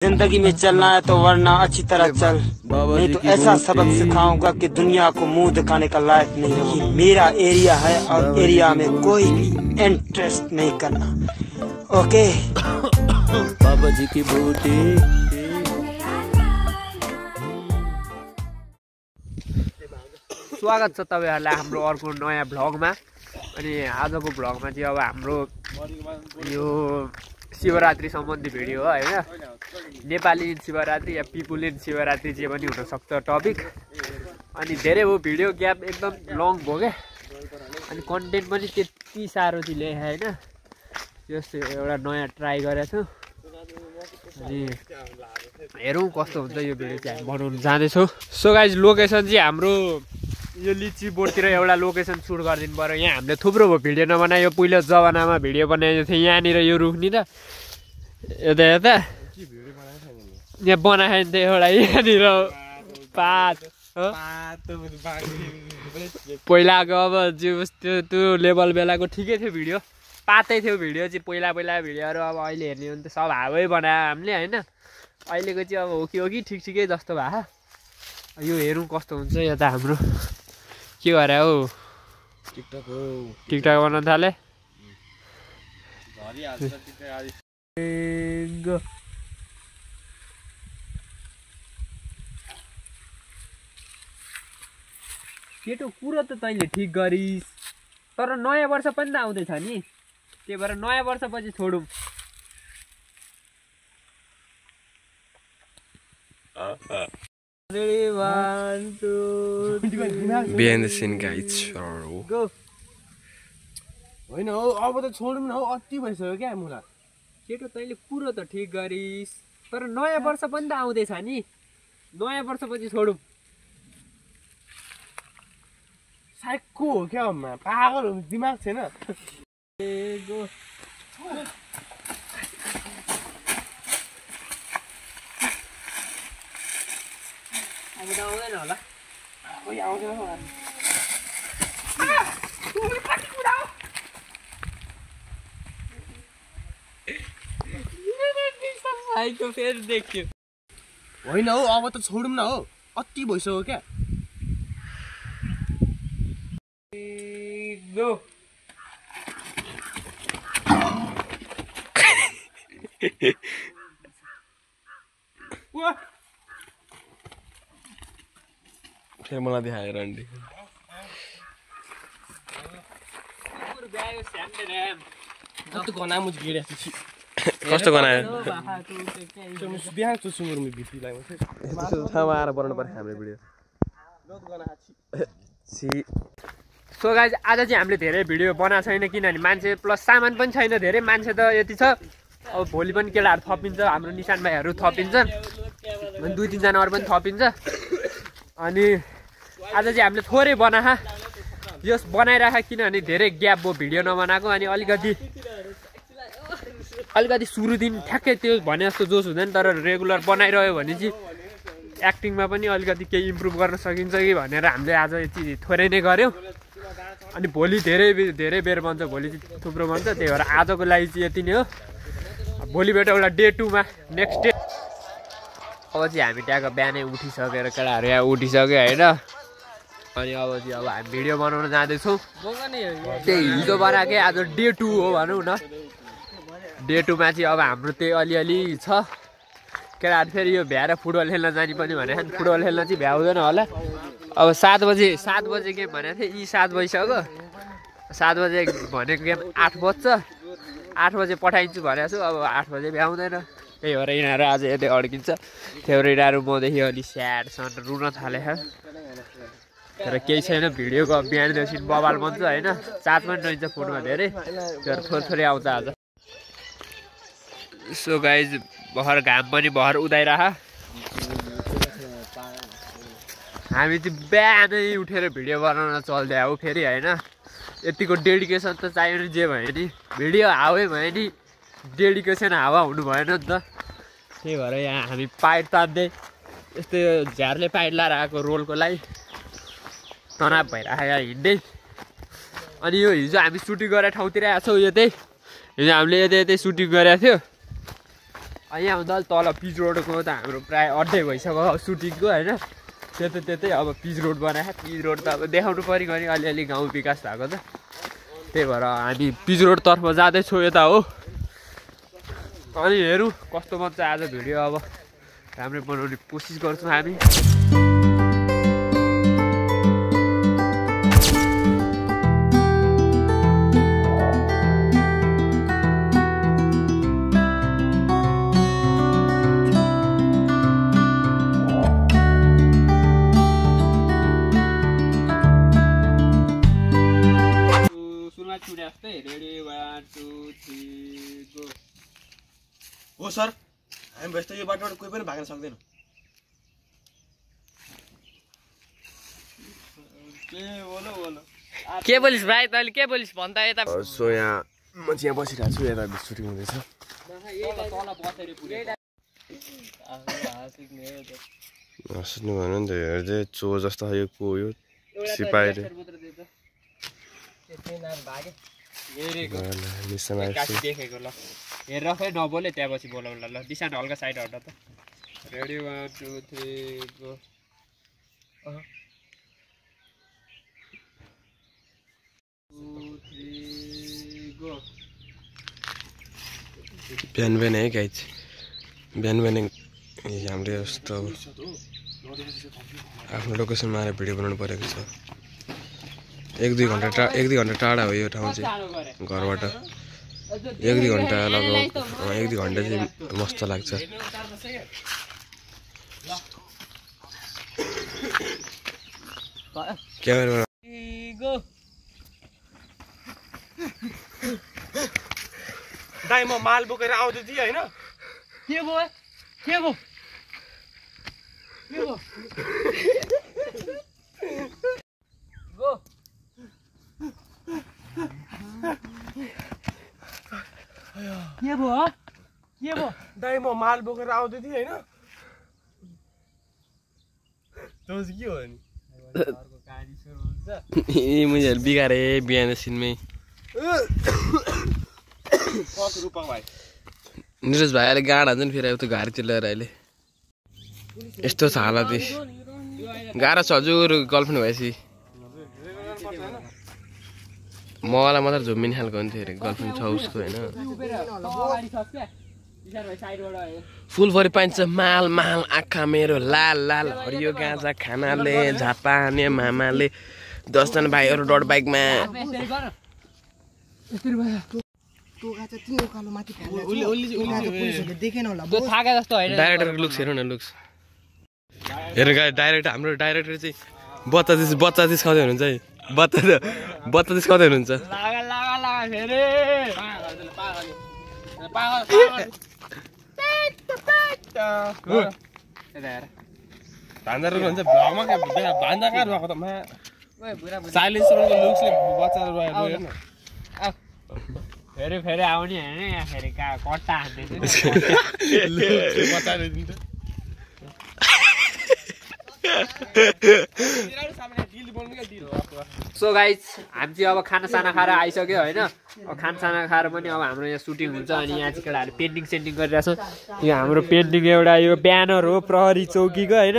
जिंदगी में चलना है तो वरना अच्छी तरह चल, नहीं तो ऐसा सबक सिखाऊंगा कि दुनिया को मुंह दिखाने का लायक नहीं रही। मेरा एरिया है और एरिया में कोई भी इंटरेस्ट नहीं करना। ओके बाबा जी की बूटी। स्वागत छ तपाईहरुलाई हाम्रो अर्को नयाँ भ्लगमा। अनि आजको भ्लगमा चाहिँ अब हाम्रो यो शिवरात्रि सम्बन्धी भिडियो हो हैन। नेपाली शिवरात्रि या पिपुल इन शिवरात्रि जे पनि हुन सक्छ टपिक। अनि धेरै हो भिडियो ग्याप एकदम लङ भयो के। अनि कन्टेन्ट पनि त्यति साह्रो चाहिँ ल्याए हैन। जस्तो एउटा नयाँ ट्राई गरेको छु। अनि हेरौँ कस्तो हुन्छ यो भिडियो चाहिँ हामी बनाउन जाँदैछौँ। सो गाइज लोकेसन चाहिँ हाम्रो यो लिची बोर्डतिर एउटा लोकेसन सुट गरिदिनु पर्यो। यहाँ हामीले थुप्रो भयो भिडियो नबनायो। यो पहिलो जमानामा भिडियो बनाएको थियो यहाँनिर यो रुखनिर यता यता यहाँ बनाएको थियो एउटा यहाँनिर पात पहिलाको अब त्यो लेभल बेलाको ठिकै थियो भिडियो पातै थियो भिडियो चाहिँ पहिला भिडियोहरू। अब अहिले हेर्ने हो भने त सब हावै बनायो हामीले होइन। अहिलेको चाहिँ अब हो कि ठिकै जस्तो भयो। यो हेरौँ कस्तो हुन्छ। यता हाम्रो के गरे हौ टिकटक बनाउन थाले। केटो कुरो त तैँले ठिक गरिस् तर नयाँ वर्ष पनि त आउँदैछ नि। त्यही भएर नयाँ वर्षपछि छोडौँ। Ready, 1, 2, 3. Behind the scene guys. Go. होइन हौ अब त छोडौँ न हौ। अति भइसक्यो क्या मुला। केटो तैँले कुरो त ठिक गरिस् तर नयाँ वर्ष पनि त आउँदैछ नि। नयाँ वर्षपछि छोडौँ। साइको हो क्या अम्मा पागल हो दिमाग छैन। गो अब त आउँदैन होला। कोही आउँदैन होला। साइको फेरि देख्यो। होइन हौ अब त छोडौँ न हौ। अति भइसक्यो क्या। गो फिर मलाई देखाएर अन्डी कस्तो गना मुझ गिरे कस्तो गनायो देखाएको छु सुँगुर भित्रीलाई त्यस्तो ठाउँमा आएर बनाउनु पर्छ हाम्रो भिडियो। सो गाइज आज चाहिँ हामीले धेरै भिडियो बनाएको छैन किनभने मान्छे प्लस सामान पनि छैन। धेरै मान्छे त यति छ। अब भोलि पनि केटाहरू थपिन्छ हाम्रो निशान भाइहरू थपिन्छ अनि 2-3 जना अरू पनि थपिन्छ। अनि आज चाहिँ हामीले थोरै बनाहा यस बनाइराख किनभने धेरै ग्याप भयो भिडियो नबनाएको। अनि अलिकति सुरु दिन ठ्याक्कै त्यो भने जस्तो जोस हुँदैन। तर रेगुलर बनाइरह्यो भने चाहिँ एक्टिङमा पनि अलिकति केही इम्प्रुभ गर्न सकिन्छ कि भनेर हामीले आज यति थोरै नै गऱ्यौँ। अनि भोलि धेरै बेर बन्छ। भोलि चाहिँ थुप्रो बन्छ। त्यही भएर आजको लागि चाहिँ यति नै हो। भोलिबाट एउटा डे 2 मा नेक्स्ट डे। अब चाहिँ हामी त्यहाँको बिहानै उठिसकेर केटाहरू यहाँ उठिसक्यो होइन। अनि अब हामी भिडियो बनाउन जाँदैछौँ। त्यही हिजो बनाएकै आज डे 2 हो भनौँ न। डे 2 मा चाहिँ अब हाम्रो त्यही अलिअलि छ। केटाहरू फेरि यो भ्याएर फुटबल खेल्न जाने पनि भने फुटबल खेल्न चाहिँ भ्याउँदैन होला। अब 7 बजे गेम भनेको थिएँ। यी 7 बजिसक्यो। 7 बजे भनेको गेम 8 बज्छ। 8 बजे पठाइदिन्छु भनेको छु। अब 8 बजे भ्याउँदैन। त्यही भएर यिनीहरू आज यतै अड्किन्छ। त्यही भएर यिनीहरू मदेखि अलि स्याडसँग रुन थाले। तर केही छैन भिडियोको बिहानदेखि बवाल बन्छ होइन। चार्ज पनि रहन्छ फोनमा धेरै। त्यो थोरै आउँछ आज। सो गाइज भर घाम पनि भर उदाइरह। हामी चाहिँ बिहानै उठेर भिडियो बनाउन चल्दै हो फेरि होइन। यतिको डेडिकेसन त चाहियो नि। जे भयो नि भिडियो हावै भयो नि डेडिकेसन हावा हुनु भएन नि त। त्यही भएर यहाँ हामी पाइप तान्दै यस्तो झ्यारले पाइप लाएर आएको रोलको लागि तनाव भइरहेको यहाँ हिँड्दै। अनि यो हिजो हामी सुटिङ गरेर ठाउँतिर आएको छौँ। यतै हिजो हामीले यतै सुटिङ गरेको थियो। यहाँभन्दा अलिक तल पिच रोडको त हाम्रो प्राय अड्डै भइसक्यो सुटिङको होइन त्यतै अब पिच रोड बनायो पिच रोड त अब देखाउनु पऱ्यो भने अलिअलि गाउँ विकास भएको त त्यही भएर हामी पिच रोडतर्फ जाँदैछौँ यता हो अनि हेरौँ कस्तो मजा आज भिडियो अब राम्रै बनाउने कोसिस गर्छौँ हामी हो सर हामी भएछ यो बाटोबाट कोही पनि भाग्न सक्दैन के बोलिस् भाइ तैँले के बोलिस् भन् त यता सो यहाँ म चाहिँ यहाँ बसिरहेको छु यता सुटिङ हुँदैछ सुत्नु भन्नु नि त हेर्दै चोर जस्तो यो को यो सिपाहीले देखेको ल हेरेर खै नबोले त्यहाँपछि बोलाउला ल दिशान हल्का साइड हट त रेडी 1 2 3 गो बिहान बिहान है गाइज बिहान बिहान हाम्रो यस्तो आफ्नो लोकेसनमा आएर भिडियो बनाउनु परेको छ 1-2 घन्टा टाढा हो यो ठाउँ चाहिँ घरबाट 1-2 घन्टा लगाउ 1-2 घन्टा चाहिँ मस्त लाग्छ क्यामेरा दाइ म माल बोकेर आउँदै थिएँ होइन के भयो गो के भयो दाइ म माल बोकेर आउँदै थिएँ होइन तपाईँ के हो नि मुझे बिगारे बिहान सिनमै निरज भाइ अहिले गाडा हुन्छ नि फेरि त्यो घारी चिल्लाएर अहिले यस्तो छ हालत गाह्रो छ हजुर गर्लफ्रेन्ड भएपछि मलाई मात्र झुम्मिने खालको हुन्थ्यो अरे गर्लफ्रेन्ड छ उसको होइन फुलभरि पाइन्छ माल माल आँखा मेरो लाल लाल हरियो गाँजा खानाले झापाने मामाले 10 जना भाइहरू डट बाइकमा डाइरेक्टरको लुक्स हेरौँ न लुक्स हेर्नु गाई डाइरेक्ट हाम्रो डाइरेक्टर चाहिँ बच्चा जिस्काउँदै हुनुहुन्छ है बच्चा जिस्काउँदै हुनुहुन्छ भान्जा हुन्छ भ्लगमा भान्जा कहाँ भएको त मा साइलेन्सरको लुक्सले बच्चाहरू रोयो हेर्न फेरि आउने होइन यहाँ फेरि कट्टा हान्दैछु सो गाइज हामी चाहिँ अब खानासाना खाएर आइसक्यो होइन अब खानासाना खाएर पनि अब हाम्रो यहाँ सुटिङ हुन्छ अनि यहाँ चाहिँ केटाहरू पेन्टिङ सेन्टिङ गरिरहेछ यो हाम्रो पेन्टिङ एउटा यो ब्यानर हो प्रहरी चौकीको होइन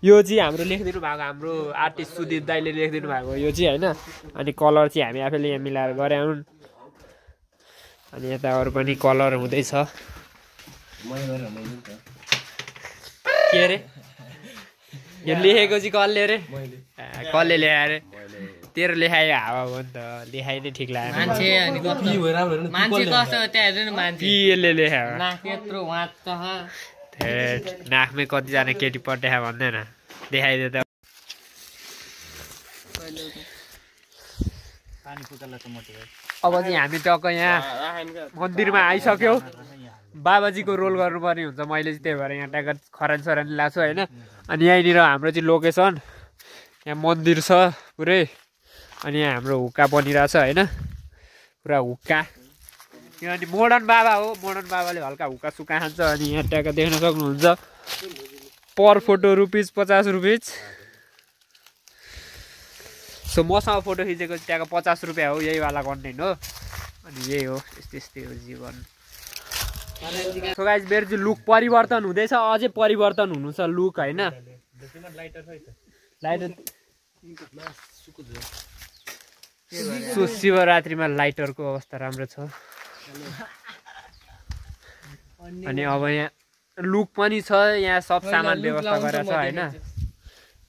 यो चाहिँ हाम्रो लेखिदिनु भएको हाम्रो आर्टिस्ट सुदीप दाइले लेखिदिनु भएको यो चाहिँ होइन अनि कलर चाहिँ हामी आफैले यहाँ मिलाएर गरे हुन् अनि यता अरू पनि कलर हुँदैछ के अरे यो लेखेको चाहिँ कसले अरे कसले लेखायो अरे तेरो लेखायो हावा हो नि त लेखाइ नै ठिक लाग्यो यसले लेखायो नाकमै कतिजना केटी पट्यायो भन्दैन देखाइदियो त अब चाहिँ हामी टक्क यहाँ मन्दिरमा आइसक्यौँ बाबाजीको रोल गर्नुपर्ने हुन्छ मैले चाहिँ त्यही भएर यहाँ ट्याक्क खरानी सरानी लाग्छु होइन अनि यहीँनिर हाम्रो चाहिँ लोकेसन यहाँ मन्दिर छ पुरै अनि यहाँ हाम्रो हुक्का बनिरहेछ होइन पुरा हुक्का यो अनि मोडर्न बाबा हो मोडर्न बाबाले हल्का हुक्का सुक्का खान्छ अनि यहाँ ट्याक्क देख्न सक्नुहुन्छ पर फोटो ₹50 सो मसँग फोटो खिचेको त्यहाँको ₹50 हो यही वाला कन्टेन्ट हो अनि यही हो यस्तै हो जीवन सो गाइस मेरो चाहिँ लुक परिवर्तन हुँदैछ अझै परिवर्तन हुनु छ लुक हैन लाइटर सो शिवरात्रिमा लाइटरको अवस्था राम्रो छ अनि अब यहाँ लुक पनि छ यहाँ सब सामान व्यवस्था गरेर छ हैन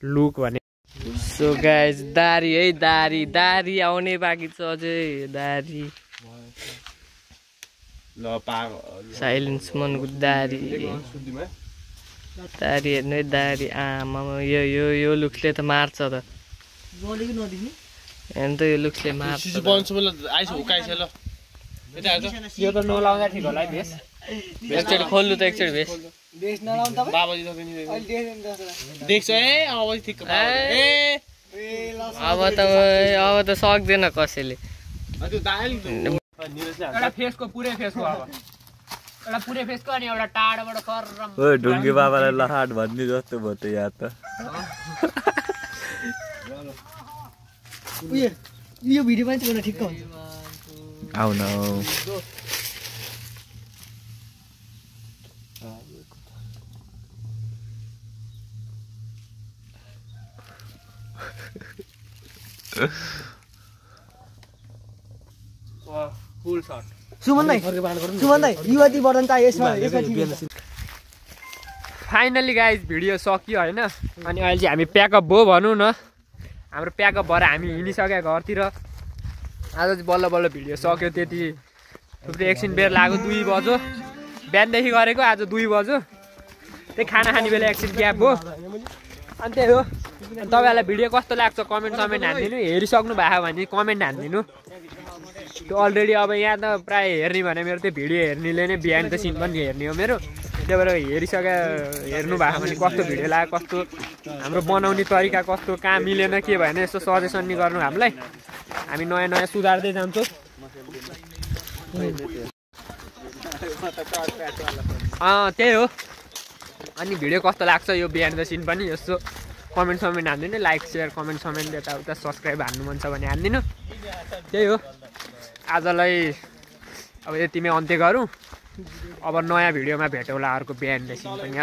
लुक भने सो गाइस दारी है दारी आउने बाँकी छ अझै दारी ल पागल साइलेन्स मनको दारी हेर्नु है दारी आमा यो लुक्सले त मार्छ त हेर्नु त यो लुक्सले मार्छ सिसी बन्छु ल आइस हुकाइछ ल यता हेर्छ यो त नलाउँदा ठिक होला है भेस एकचोटि खोल्नु त एकचोटि भेस बाबाजी त पनि देख्छ ए अब ठिक ए अब त सक्दैन कसैले एउटा फेसको पुरै फेसको अब एउटा पुरै फेसको अनि एउटा टाढोबाट करम ओ ढुङ्गे बाबालाई लहाट भन्ने जस्तो भयो त यहाँ त यो भिडियो पनि चाहिँ ठिक्क हुन्छ आउ न फुल शट सुमन दाइ युवती वर्धन चाहिँ यसमा फाइनली गाइज भिडियो सकियो हैन अनि अहिले चाहिँ हामी प्याकअप भयो भनौँ न हाम्रो प्याकअप भएर हामी हिँडिसक्यो घरतिर आज चाहिँ बल्ल बल्ल भिडियो सक्यो त्यति थुप्रै एकछिन बेर लाग्यो 2 बज्यो बिहानदेखि गरेको आज 2 बज्यो त्यही खाना खाने बेला एकछिन ग्याप हो अनि त्यही हो तपाईँहरूलाई भिडियो कस्तो लाग्छ कमेन्ट हानिदिनु हेरिसक्नु भएको भने कमेन्ट हानिदिनु त्यो अलरेडी अब यहाँ त प्राय हेर्ने भने मेरो त्यो भिडियो हेर्नेले नै बिहान त सिन पनि हेर्ने हो मेरो त्यही भएर हेर्नु भएको भने कस्तो भिडियो लाग्यो कस्तो हाम्रो बनाउने तरिका कस्तो कहाँ मिलेन के भएन यसो सजेसन नि गर्नु हामीलाई हामी नयाँ सुधार्दै जान्छौँ त्यही हो अनि भिडियो कस्तो लाग्छ यो बिहान द सिन पनि यसो कमेन्ट हानिदिनु लाइक सेयर कमेन्ट यताउता सब्सक्राइब हान्नु मन छ भने हानिदिनु त्यही हो आजलाई अब यतिमै अन्त्य गरौँ अब नयाँ भिडियोमा भेटौँला अर्को बिहान द सिन पनि